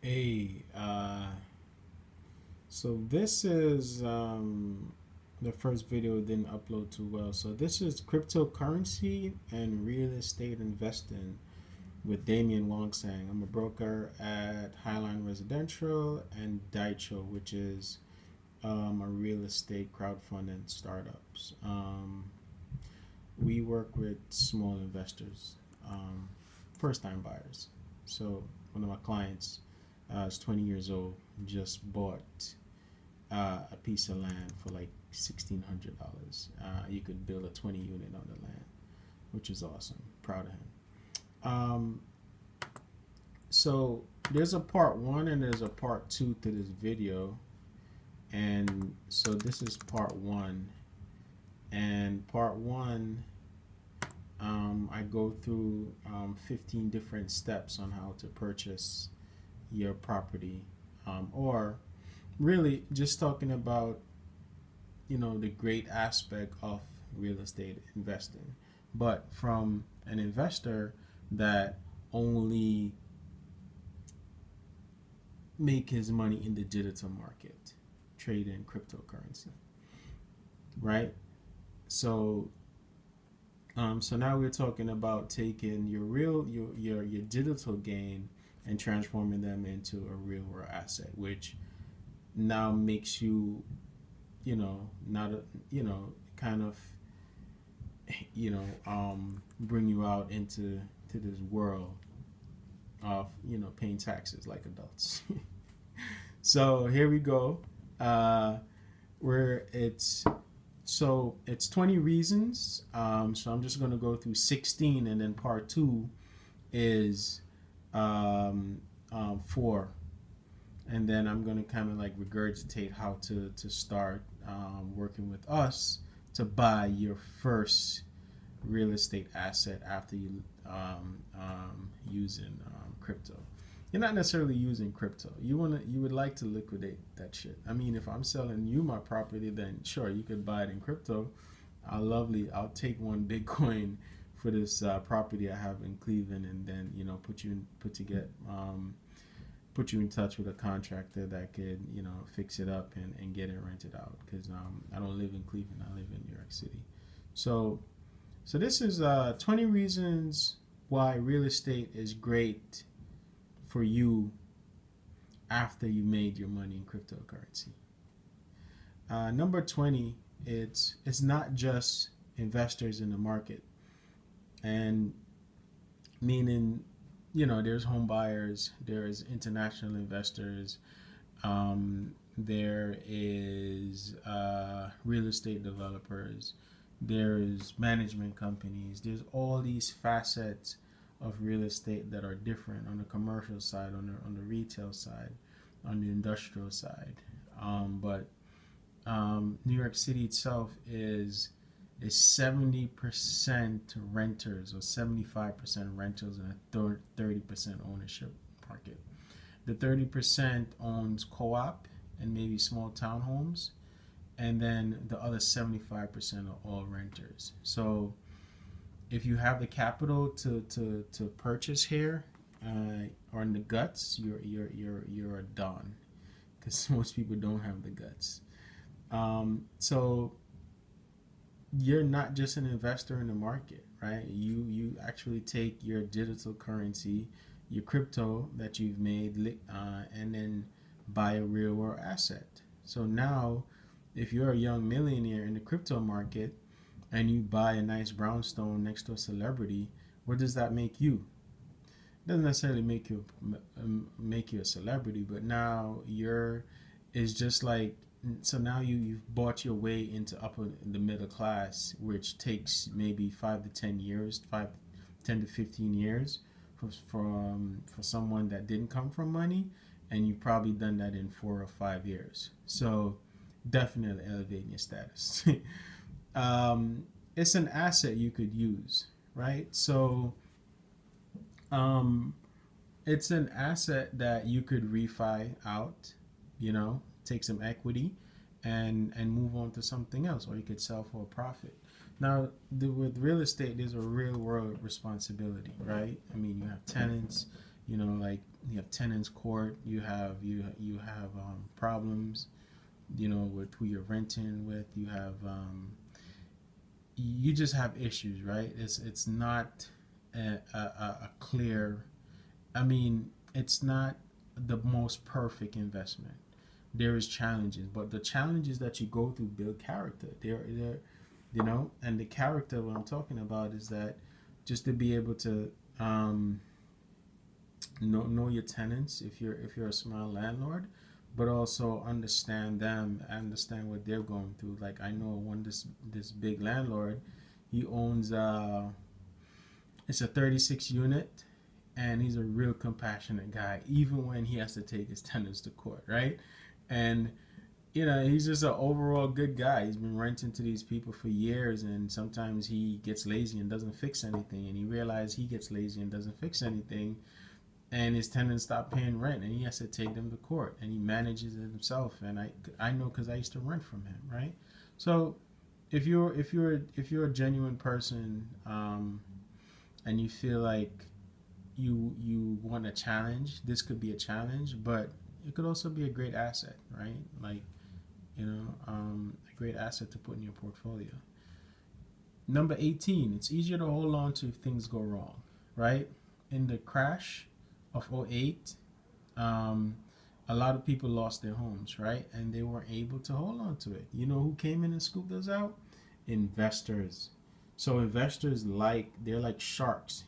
Hey, so this is the first video didn't upload too well. So this is cryptocurrency and real estate investing with Damien Wongsang. I'm a broker at Highline Residential and Daicho, which is a real estate crowdfunding startups. We work with small investors, first time buyers. So one of my clients is 20 years old, just bought a piece of land for like $1,600. You could build a 20 unit on the land, which is awesome. Proud of him. Um, so there's a part one and there's a part two to this video, and so this is part one. And part one, I go through 15 different steps on how to purchase your property, or really just talking about the great aspect of real estate investing, but from an investor that only make his money in the digital market, trading cryptocurrency, right? So so now we're talking about taking your real your digital gain and transforming them into a real world asset, which now makes you not a kind of bring you out into this world of paying taxes like adults. So here we go, where it's 20 reasons. So I'm just going to go through 16, and then part two is 4, and then I'm going to kind of like regurgitate how to start working with us to buy your first real estate asset after you using crypto. You're not necessarily using crypto. You would like to liquidate that shit. I mean, if I'm selling you my property, then sure, you could buy it in crypto. I'll take one Bitcoin for this property I have in Cleveland, and then put you in touch with a contractor that could fix it up and get it rented out, because I don't live in Cleveland, I live in New York City. So this is 20 reasons why real estate is great for you after you made your money in cryptocurrency. Number 20, it's not just investors in the market, and meaning there's home buyers, there's international investors, there is real estate developers, there's management companies, there's all these facets of real estate that are different on the commercial side, on the retail side, on the industrial side. But New York City itself is 70% renters or 75% rentals and a 30% ownership market. The 30% owns co-op and maybe small townhomes, and then the other 75% are all renters. So if you have the capital to purchase here, or in the guts, you're a don, because most people don't have the guts. So you're not just an investor in the market, right? You actually take your digital currency, your crypto that you've made, and then buy a real world asset. So now, if you're a young millionaire in the crypto market and you buy a nice brownstone next to a celebrity, what does that make you? It doesn't necessarily make you a celebrity, but now it's just like, so now you've bought your way into upper the middle class, which takes maybe 5 to 10 years, 10 to 15 years for someone that didn't come from money, and you've probably done that in 4 or 5 years. So definitely elevating your status. It's an asset you could use, right? So it's an asset that you could refi out, take some equity and move on to something else, or you could sell for a profit. Now, with real estate, there's a real world responsibility, right? I mean, you have tenants, Like you have tenants court, you have problems, with who you're renting with. You just have issues, right? It's not a clear. I mean, it's not the most perfect investment. There is challenges, but the challenges that you go through build character. And the character what I'm talking about is that just to be able to know your tenants if you're a small landlord, but also understand them, understand what they're going through. Like I know this big landlord, he owns it's a 36 unit, and he's a real compassionate guy even when he has to take his tenants to court, right? And he's just an overall good guy. He's been renting to these people for years, and sometimes he gets lazy and doesn't fix anything, and he realizes he gets lazy and doesn't fix anything, and his tenants stop paying rent, and he has to take them to court, and he manages it himself. And I know because I used to rent from him, right? So if you're a genuine person, and you feel like you want a challenge, this could be a challenge, but it could also be a great asset, right? Like a great asset to put in your portfolio. Number 18, it's easier to hold on to if things go wrong, right? In the crash of '08, a lot of people lost their homes, right? And they weren't able to hold on to it. You know who came in and scooped us out? Investors. So investors, they're like sharks,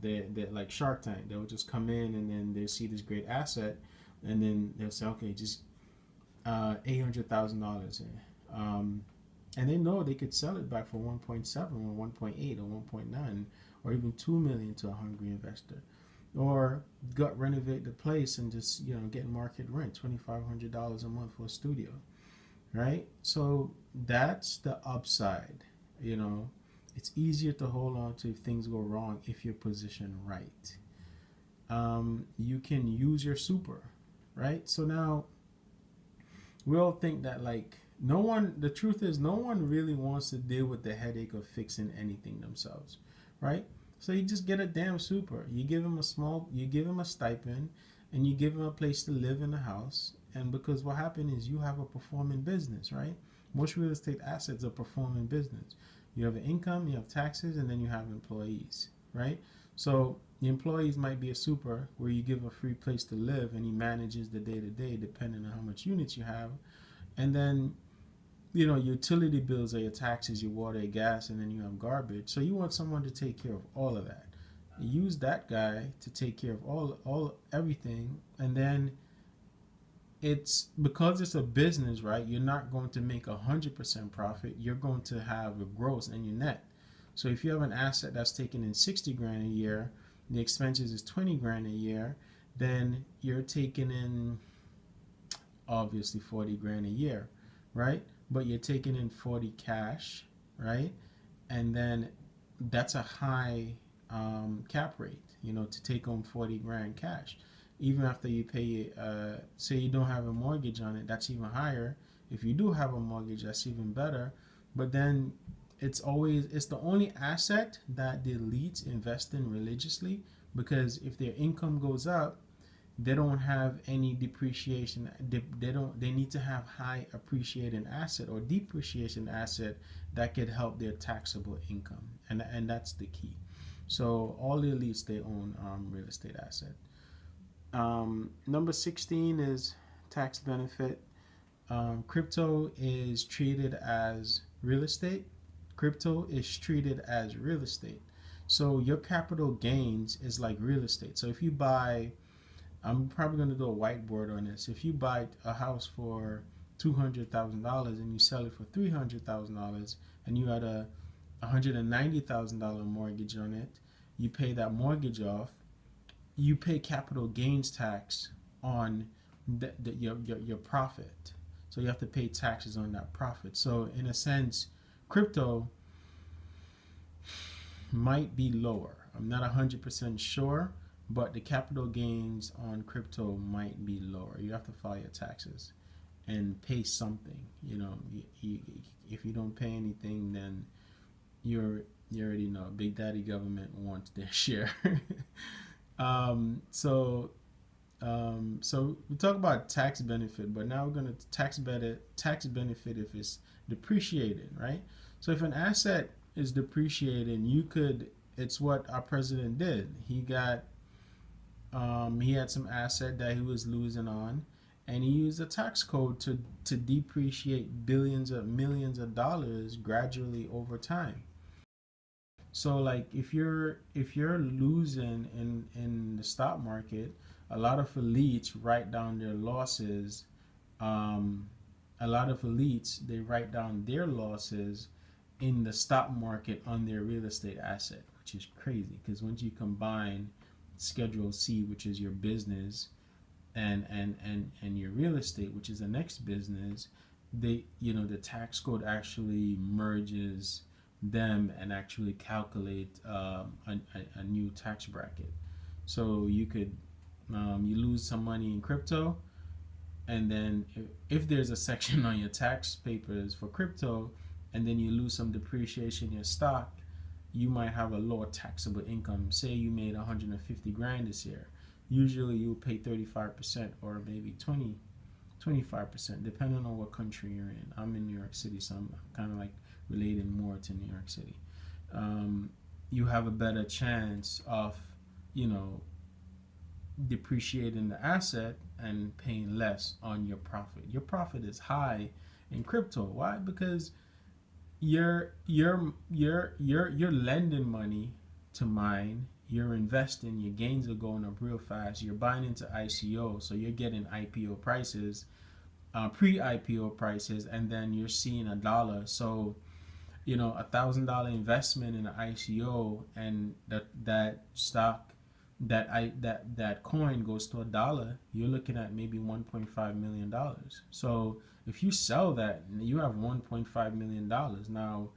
they're like Shark Tank. They'll just come in, and then they see this great asset, and then they'll say, okay, just $800,000, and they know they could sell it back for 1.7 or 1.8 or 1.9 or even 2 million to a hungry investor, or gut renovate the place and just get market rent, $2,500 a month for a studio, right? So that's the upside. It's easier to hold on to if things go wrong if you're positioned right. You can use your super, right? So now we all think that, like, the truth is no one really wants to deal with the headache of fixing anything themselves, right? So you just get a damn super. You give them a stipend, and you give them a place to live in the house. And because what happened is you have a performing business, right? Most real estate assets are performing business. You have an income, you have taxes, and then you have employees, right? So the employees might be a super where you give a free place to live, and he manages the day to day depending on how much units you have. And then, utility bills are your taxes, your water, your gas, and then you have garbage. So you want someone to take care of all of that. Use that guy to take care of all everything, and then because it's a business, right? You're not going to make 100% profit. You're going to have a gross and your net. So if you have an asset that's taking in 60 grand a year, the expenses is 20 grand a year, then you're taking in obviously 40 grand a year, right? But you're taking in 40 cash, right? And then that's a high cap rate, to take home 40 grand cash. Even after you pay, say you don't have a mortgage on it, that's even higher. If you do have a mortgage, that's even better. But then it's the only asset that the elites invest in religiously, because if their income goes up, they don't have any depreciation. They need to have high appreciating asset or depreciation asset that could help their taxable income, and that's the key. So all the elites, they own real estate asset. Number 16 is tax benefit. Crypto is treated as real estate. Crypto is treated as real estate. So your capital gains is like real estate. So if you buy, I'm probably going to do a whiteboard on this. If you buy a house for $200,000 and you sell it for $300,000, and you had a $190,000 mortgage on it, you pay that mortgage off. You pay capital gains tax on your profit. So you have to pay taxes on that profit. So in a sense, crypto might be lower. I'm not 100% sure, but the capital gains on crypto might be lower. You have to file your taxes and pay something. If you don't pay anything, then you already know Big Daddy government wants their share. So so we talk about tax benefit, but now we're going to tax benefit if it's depreciated, right? So if an asset is depreciated, you could. It's what our president did. He had some asset that he was losing on, and he used the tax code to depreciate billions of millions of dollars gradually over time. So like if you're losing in the stock market, a lot of elites write down their losses. Um, a lot of elites they write down their losses in the stock market on their real estate asset, which is crazy because once you combine Schedule C, which is your business, and your real estate, which is the next business, the tax code actually merges them and actually calculate a new tax bracket. So you lose some money in crypto, and then if there's a section on your tax papers for crypto, and then you lose some depreciation in your stock, you might have a lower taxable income. Say you made 150 grand this year. Usually you'll pay 35% or maybe 25%, depending on what country you're in. I'm in New York City, so I'm kind of like related more to New York City. Um, you have a better chance of, you know, depreciating the asset and paying less on your profit. Your profit is high in crypto. Why? Because you're lending money to mine. You're investing. Your gains are going up real fast. You're buying into ICO, so you're getting IPO prices, pre-IPO prices, and then you're seeing a dollar. So $1,000 investment in an ICO, and that stock, that coin goes to a dollar, you're looking at maybe $1.5 million. So if you sell that, you have $1.5 million. Now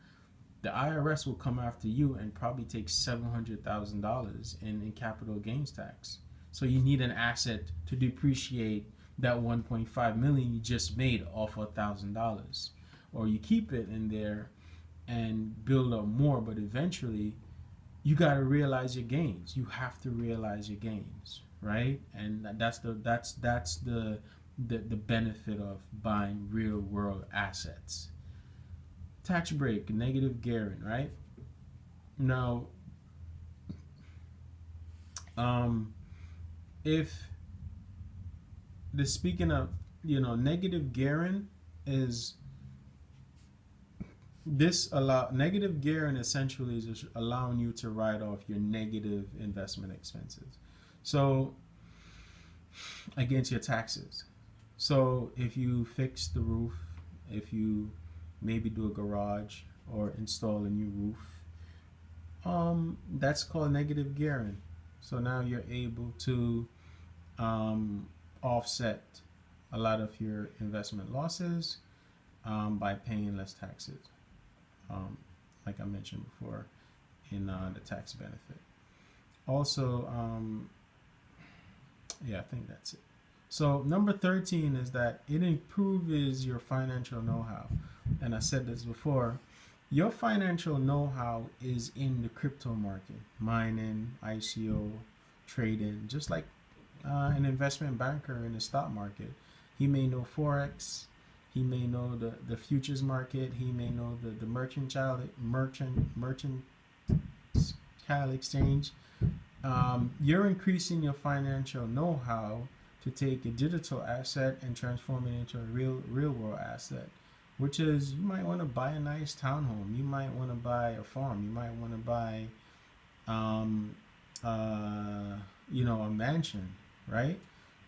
the IRS will come after you and probably take $700,000 in capital gains tax. So you need an asset to depreciate that 1.5 million you just made off $1,000, or you keep it in there and build up more. But eventually, you got to realize your gains. You have to realize your gains, right? And that's the benefit of buying real world assets. Tax break, negative gearing, right? Now, um, if the speaking of negative gearing is this allow negative gearing essentially is just allowing you to write off your negative investment expenses. So against your taxes. So if you fix the roof, if you maybe do a garage or install a new roof, that's called negative gearing. So now you're able to offset a lot of your investment losses by paying less taxes, um, like I mentioned before in the tax benefit. Also, yeah, I think that's it. So number 13 is that it improves your financial know-how. And I said this before, your financial know-how is in the crypto market, mining, ICO, trading, just like an investment banker in the stock market. He may know Forex, he may know the futures market, he may know the merchant child exchange. You're increasing your financial know-how to take a digital asset and transform it into a real world asset, which is you might want to buy a nice townhome, you might want to buy a farm, you might want to buy um, a mansion, right?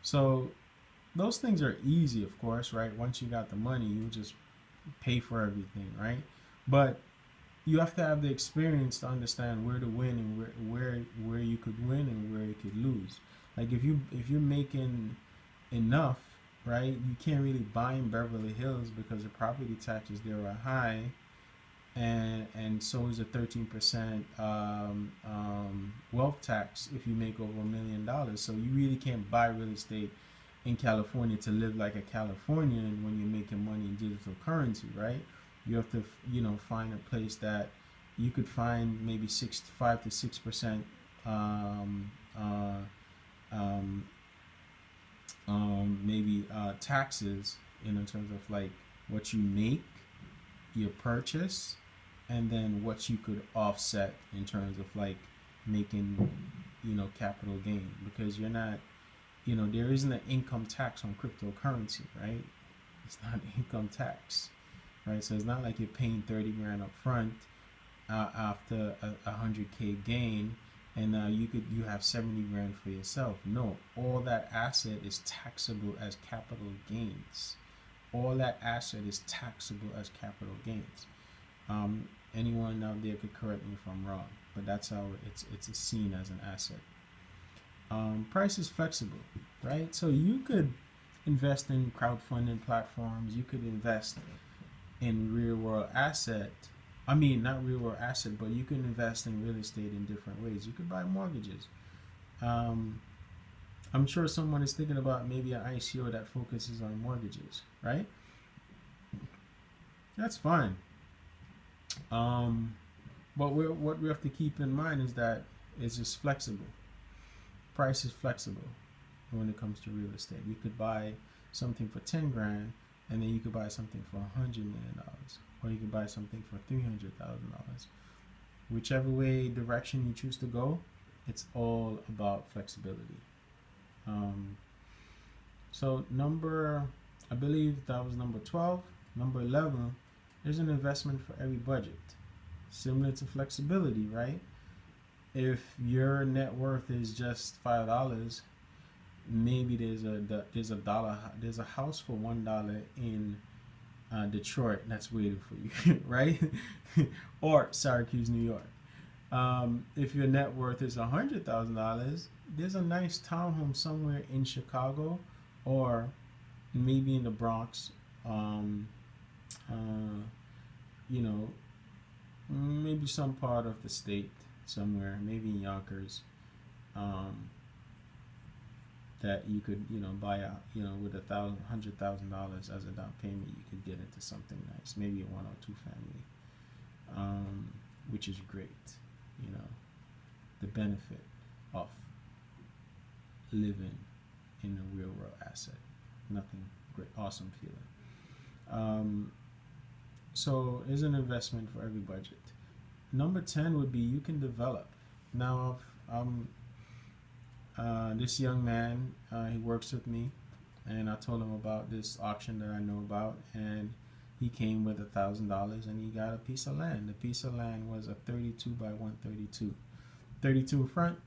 So those things are easy, of course, right? Once you got the money, you just pay for everything, right? But you have to have the experience to understand where to win and where you could win and where you could lose. Like if you're making enough, right? You can't really buy in Beverly Hills because the property taxes there are high, and so is a 13% wealth tax if you make over $1 million. So you really can't buy real estate in California to live like a Californian when you're making money in digital currency, right? You have to, find a place that you could find maybe 5 to 6% um, maybe taxes, in terms of like what you make, your purchase, and then what you could offset in terms of like making, capital gain, because you're not, there isn't an income tax on cryptocurrency, right? It's not income tax, right? So it's not like you're paying 30 grand up front after a 100K gain, and you have 70 grand for yourself. No, all that asset is taxable as capital gains. All that asset is taxable as capital gains. Anyone out there could correct me if I'm wrong, but that's how it's seen as an asset. Price is flexible, right? So you could invest in crowdfunding platforms. You could invest in real world asset. I mean, not real world asset, but you can invest in real estate in different ways. You could buy mortgages. I'm sure someone is thinking about maybe an ICO that focuses on mortgages, right? That's fine. But what we have to keep in mind is that it's just flexible. Price is flexible when it comes to real estate. You could buy something for 10 grand, and then you could buy something for $100 million, or you could buy something for $300,000. Whichever way direction you choose to go, it's all about flexibility. So I believe that was number 12. Number 11, there's an investment for every budget. Similar to flexibility, right? If your net worth is just $5, maybe there's a house for $1 in Detroit that's waiting for you, right? Or Syracuse, New York. If your net worth is $100,000, there's a nice townhome somewhere in Chicago, or maybe in the Bronx. Maybe some part of the state somewhere, maybe in Yonkers, that you could, buy out, with $100,000 as a down payment. You could get into something nice, maybe a 1 or 2 family, which is great. The benefit of living in a real world asset. Nothing great, awesome feeling. So it's an investment for every budget. Number 10 would be you can develop. Now, this young man, he works with me, and I told him about this auction that I know about, and he came with $1,000 and he got a piece of land. The piece of land was a 32 by 132. 32 in front,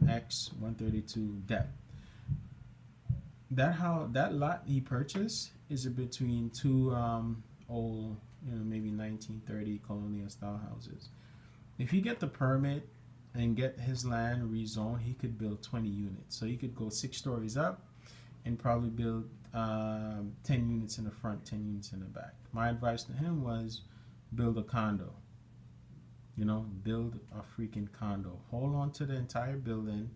X 132 depth. That lot he purchased is between two old, maybe 1930 colonial style houses. If he get the permit and get his land rezoned, he could build 20 units. So he could go 6 stories up and probably build 10 units in the front, 10 units in the back. My advice to him was build a condo. Build a freaking condo. Hold on to the entire building,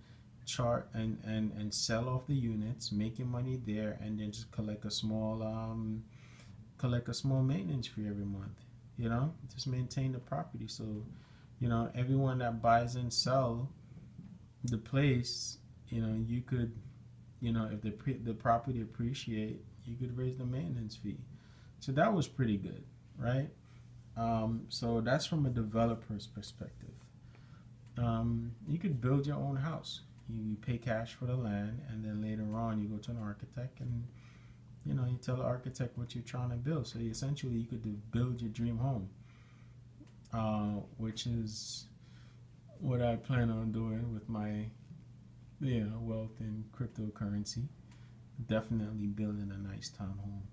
chart and sell off the units, make your money there, and then just collect a small maintenance fee every month. Just maintain the property. So, everyone that buys and sell the place, you could, if the property appreciate, you could raise the maintenance fee. So that was pretty good, right? So that's from a developer's perspective. You could build your own house. You pay cash for the land, and then later on you go to an architect, and you tell the architect what you're trying to build. So essentially you could build your dream home, which is what I plan on doing with my wealth in cryptocurrency. Definitely building a nice townhome.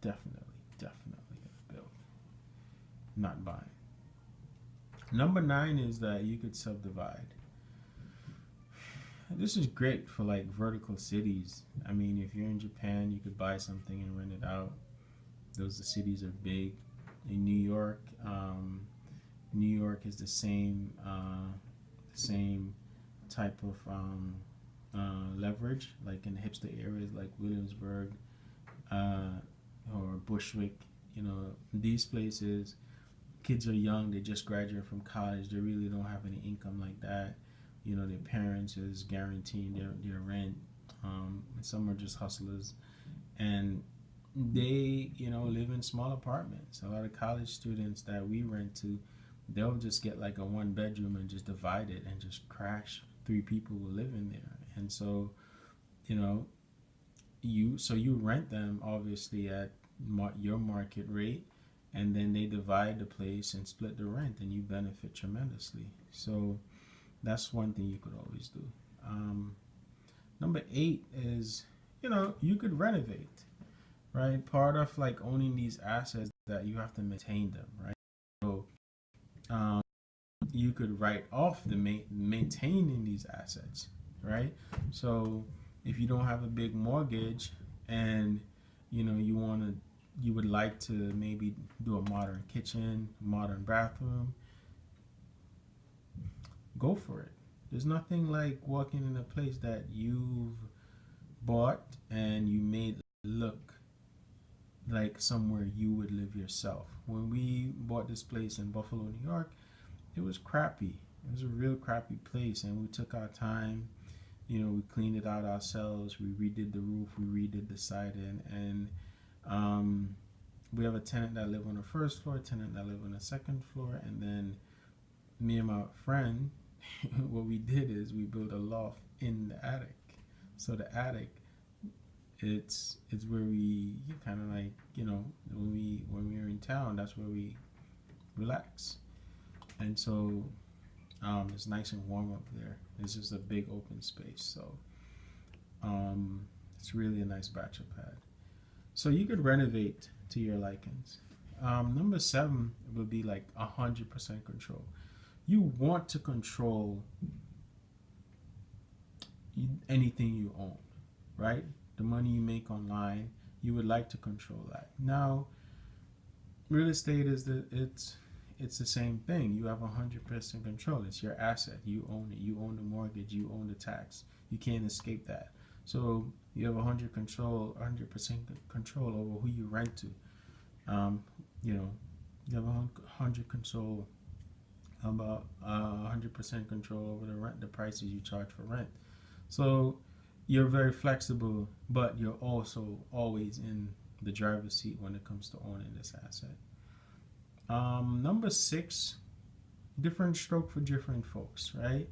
Definitely gonna build, not buying. Number 9 is that you could subdivide. This is great for like vertical cities. I mean, if you're in Japan, you could buy something and rent it out. Those cities are big. In New York is the same type of leverage, like in hipster areas like Williamsburg or Bushwick. These places, kids are young, they just graduate from college, they really don't have any income like that. You know, their parents is guaranteeing their rent. Some are just hustlers, and they, you know, live in small apartments. A lot of college students that we rent to, they'll just get like a 1 bedroom and just divide it and just crash. 3 people will live in there, and so, you know, you rent them obviously at your market rate, and then they divide the place and split the rent, and you benefit tremendously. So that's one thing you could always do. Number 8 is, you know, you could renovate, right? Part of like owning these assets that you have to maintain them, right? So um, you could write off the maintaining these assets, right? So if you don't have a big mortgage, and you know you would like to maybe do a modern kitchen, modern bathroom, go for it. There's nothing like walking in a place that you've bought and you made look like somewhere you would live yourself. When we bought this place in Buffalo, New York, it was crappy. It was a real crappy place, and we took our time. You know, we cleaned it out ourselves. We redid the roof. We redid the siding, and we have a tenant that live on the first floor, a tenant that live on the second floor, and then me and my friend, what we did is we built a loft in the attic. So the attic, it's where we kind of like, you know, when we are in town, that's where we relax. And so it's nice and warm up there. It's just a big open space, so it's really a nice bachelor pad. So you could renovate to your likings. Number 7 would be like 100% control. You want to control anything you own, right? The money you make online, you would like to control that. Now, real estate is it's the same thing. You have 100% control. It's your asset. You own it. You own the mortgage. You own the tax. You can't escape that. So you have 100% control over who you rent to. You know, you have 100 control about 100% control over the rent, the prices you charge for rent. So you're very flexible, but you're also always in the driver's seat when it comes to owning this asset. Number 6, different stroke for different folks, right?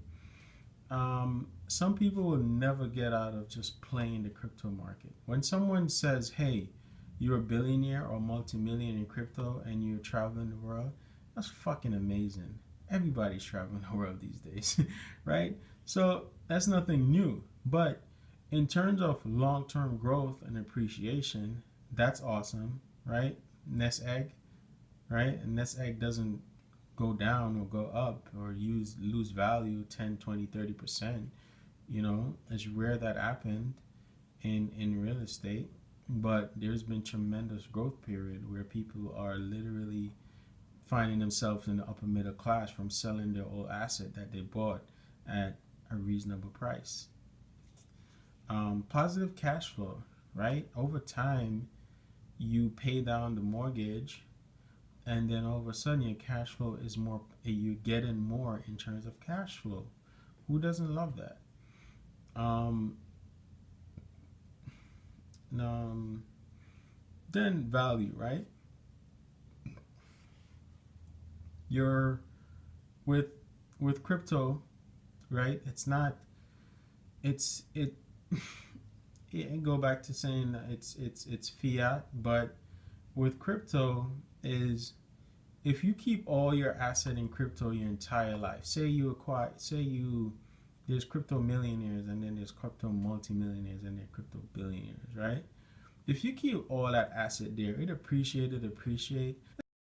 Some people will never get out of just playing the crypto market. When someone says, hey, you're a billionaire or multi-million in crypto and you're traveling the world, that's fucking amazing. Everybody's traveling the world these days, right? So that's nothing new. But in terms of long-term growth and appreciation, that's awesome, right? Nest egg, right? And nest egg doesn't go down or go up or lose value 10, 20, 30%. You know, it's rare that happened in real estate, but there's been tremendous growth period where people are literally finding themselves in the upper middle class from selling their old asset that they bought at a reasonable price. Positive cash flow, right? Over time, you pay down the mortgage, and then all of a sudden your cash flow is more, you're getting more in terms of cash flow. Who doesn't love that? Then value, right? You're with crypto, right? It's not, it and go back to saying that it's fiat, but with crypto is, if you keep all your asset in crypto your entire life, there's crypto millionaires, and then there's crypto multimillionaires, and there's crypto billionaires, right? If you keep all that asset there, it appreciate.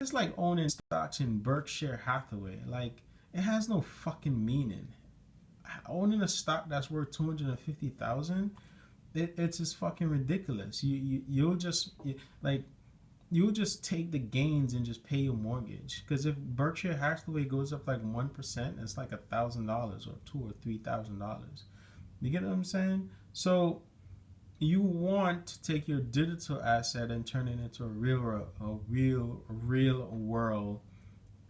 It's like owning stocks in Berkshire Hathaway. Like, it has no fucking meaning. Owning a stock that's worth 250,000, it's just fucking ridiculous. You'll just take the gains and just pay your mortgage. Because if Berkshire Hathaway goes up like 1%, it's like $1,000 or $2,000 or $3,000. You get what I'm saying? So you want to take your digital asset and turn it into a real world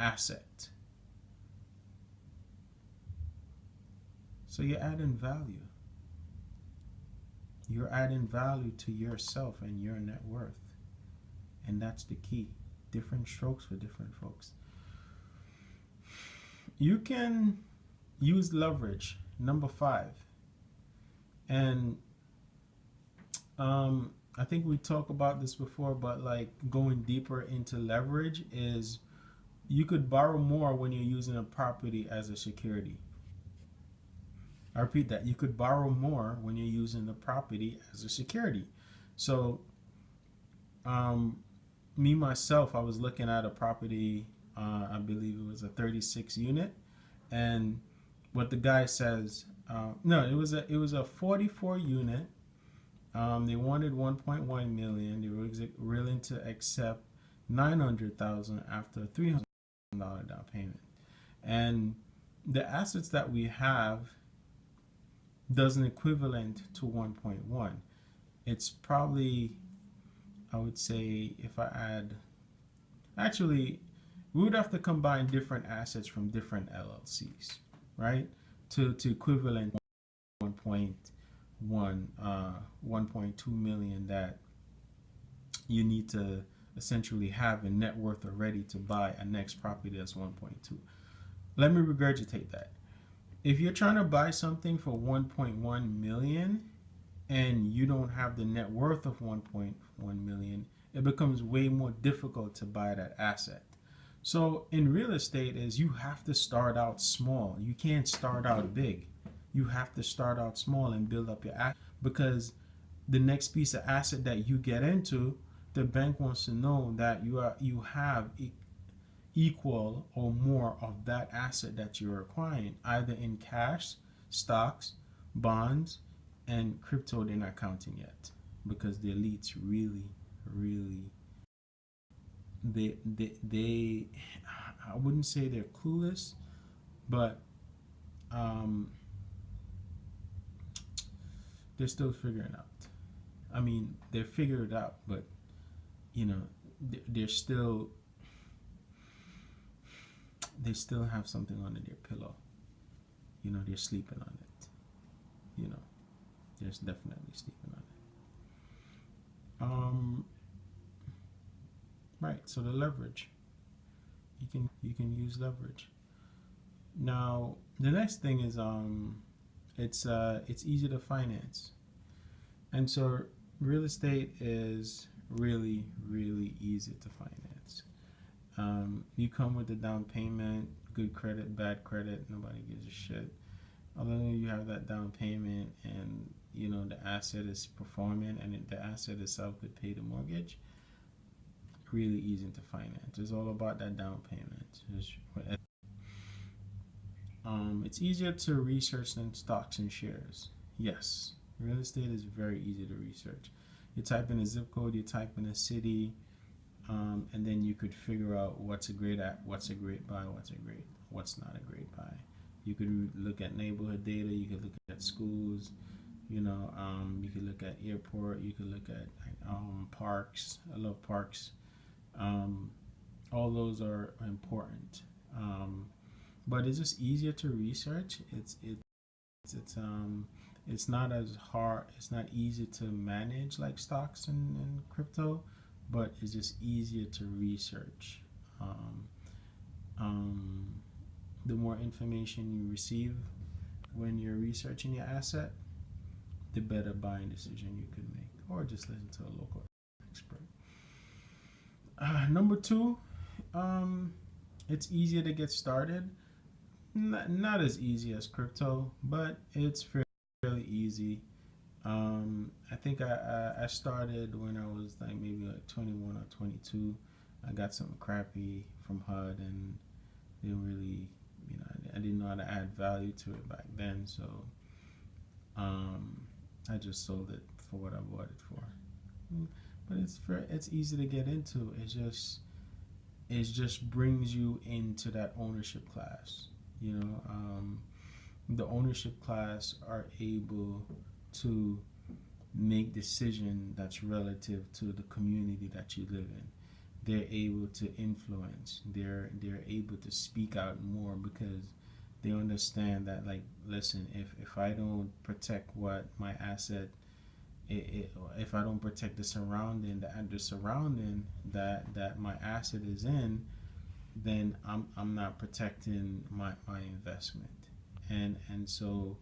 asset. So you're adding value. You're adding value to yourself and your net worth. And that's the key. Different strokes for different folks. You can use leverage, number 5. And I think we talked about this before, but like going deeper into leverage is you could borrow more when you're using a property as a security. I repeat that. You could borrow more when you're using the property as a security. So, me, myself, I was looking at a property, I believe it was a 36 unit. And what the guy says, no, it was a 44 unit. They wanted 1.1 million. They were willing to accept 900,000 after a $300 down payment. And the assets that we have doesn't equivalent to 1.1. It's probably, I would say, if I add, actually, we would have to combine different assets from different LLCs, right? To equivalent 1.1, 1.2 million that you need to essentially have a net worth already to buy a next property that's 1.2. Let me regurgitate that. If you're trying to buy something for 1.1 million and you don't have the net worth of 1.1 million, it becomes way more difficult to buy that asset. So in real estate is you have to start out small. You can't start out big. You have to start out small and build up your asset, because the next piece of asset that you get into, the bank wants to know that you have equal or more of that asset that you're acquiring, either in cash, stocks, bonds, and crypto. They're not counting yet because the elites really they I wouldn't say they're clueless, but they're still figuring out. I mean, they're figured out, but you know, they're still, they still have something under their pillow. You know, they're sleeping on it. You know, they're definitely sleeping on it. Right. So the leverage, you can use leverage. Now the next thing is it's easy to finance, and so real estate is really easy to finance. You come with the down payment, good credit, bad credit, nobody gives a shit. Although you have that down payment and you know the asset is performing and the asset itself could pay the mortgage, really easy to finance. It's all about that down payment. It's easier to research than stocks and shares. Yes, real estate is very easy to research. You type in a zip code, you type in a city, and then you could figure out what's a great buy, what's not a great buy. You could look at neighborhood data, you could look at schools, you know, you could look at airport, you could look at parks. I love parks. All those are important. But it's just easier to research. It's not as hard. It's not easy to manage like stocks and crypto, but it's just easier to research. The more information you receive when you're researching your asset, the better buying decision you could make, or just listen to a local expert. Number 2, it's easier to get started. Not as easy as crypto, but it's fairly easy. I think I started when I was like maybe like 21 or 22. I got something crappy from HUD and didn't really, you know, I didn't know how to add value to it back then. So I just sold it for what I bought it for. But it's easy to get into. It just brings you into that ownership class. You know, the ownership class are able to make decision that's relative to the community that you live in. they're able to influence. They're able to speak out more because they understand that, like, listen, if I don't protect what my asset, if I don't protect the surrounding, the surrounding that my asset is in, then I'm not protecting my investment. And so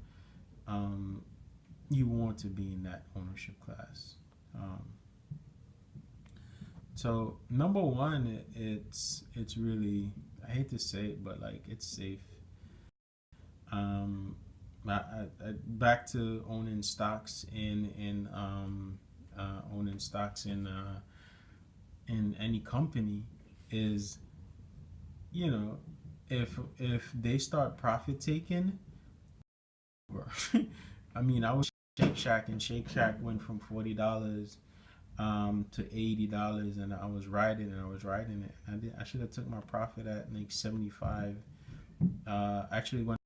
you want to be in that ownership class. Um, so number one, it's really, I hate to say it, but like it's safe. Um, Back to owning stocks owning stocks in any company is, you know, if they start profit taking, I mean, I was Shake Shack, and Shake Shack went from $40 to $80, and I was riding it. I should have took my profit at like 75. Actually went